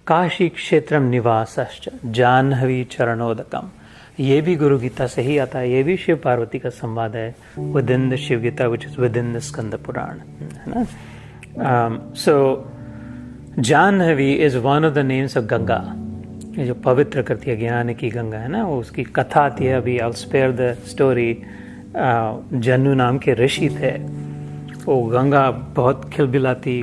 काशी क्षेत्रम निवासश्च जाह्नवी चरणोदकम। ये भी गुरु गीता से ही आता है, ये भी शिव पार्वती का संवाद है within the Shiv Gita which is within the Skanda Purana, है ना। So Jahnavi is one of the names of Ganga, ये जो पवित्र करती है, ज्ञान की गंगा है ना, वो उसकी कथा आती है। अभी I will spare the story. Jahnu नाम के ऋषि थे, वो गंगा बहुत खिलबिलाती,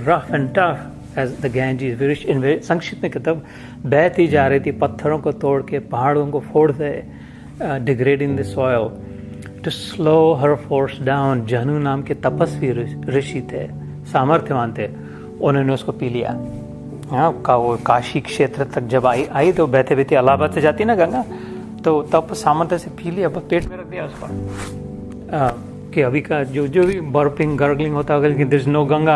rough and tough as the Ganges, संक्षिप्त में किताब, बहती जा रही थी, पत्थरों को तोड़ के, पहाड़ों को फोड़ते, degrading the soil to slow her force down. Jahnu नाम के तपस्वी ऋषि थे, सामर्थ्यवान थे, उन्होंने उसको पी लिया। हाँ, वो काशी क्षेत्र तक जब आई तो बहते बहते इलाहाबाद से जाती ना गंगा, तो तब सामर्थ्य से पी लिया, पेट में रख दिया उसको। कि अभी का जो भी बर्पिंग गर्गलिंग होता होगा, लेकिन there is no Ganga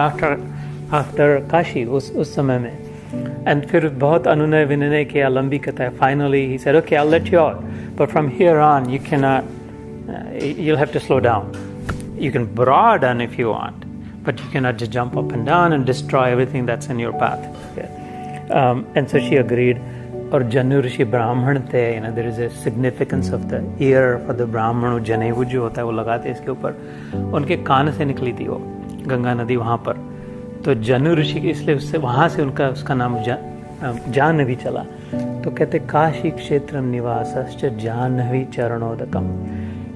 after Kashi उस समय में। एंड फिर बहुत अनुनय विनय किया, लंबी कथा है। Finally he said okay I will let you out, but from here on you can not, you will have to slow down. You can broaden if you want, but you cannot just jump up and down and destroy everything that's in your path. Okay. And so she agreed. और जन्नू ऋषि ब्राह्मण थे, you know, there is a significance of the ear for the ब्राह्मण। जनेऊ जो होता है वो लगाते इसके ऊपर, उनके कान से निकली थी वो गंगा नदी वहाँ पर। तो जन्नू ऋषि की, इसलिए उससे वहाँ से उसका नाम जाह्नवी चला। तो कहते काशी क्षेत्रम निवासश्च जाह्नवी चरणोदकम,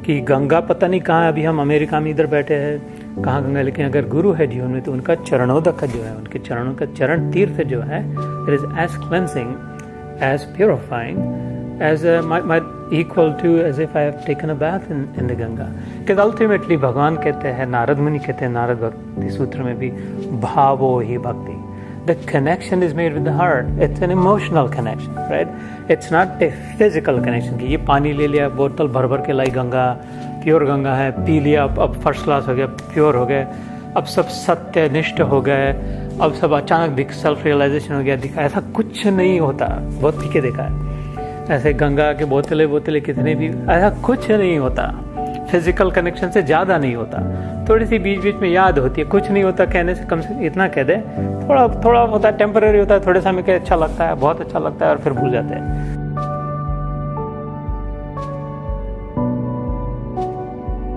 कि गंगा पता नहीं कहाँ, अभी हम अमेरिका में इधर बैठे हैं, कहाँ गंगा, लेकिन अगर गुरु है जीवन में तो उनका चरणोदक जो है, उनके चरणों का चरण तीर्थ जो है, it is as cleansing, as purifying, as my equal to as if I have taken a bath in the Ganga. Because ultimately भगवान कहते हैं, नारद मुनि कहते हैं, नारद भक्ति सूत्र में भी, भावो ही भक्ति। The connection is made with the heart. It's an emotional connection, right? It's not a physical connection कि ये पानी ले लिया, बोतल भर भर के लाई, गंगा प्योर गंगा है, पी लिया, अब फर्स्ट क्लास हो गया, प्योर हो गए, अब सब सत्यनिष्ठ हो गए, अब सब अचानक सेल्फ रियलाइजेशन हो गया, दिखा। ऐसा कुछ नहीं होता, बहुत पी के देखा है। ऐसे गंगा के बोतले कितने भी, ऐसा कुछ नहीं होता, फिजिकल कनेक्शन से ज़्यादा नहीं होता। थोड़ी सी बीच बीच में याद होती है, कुछ नहीं होता कहने से, कम से इतना कह दे, थोड़ा होता है, टेम्पररी होता है, थोड़े समय के अच्छा लगता है, बहुत अच्छा लगता है, और फिर भूल जाते हैं।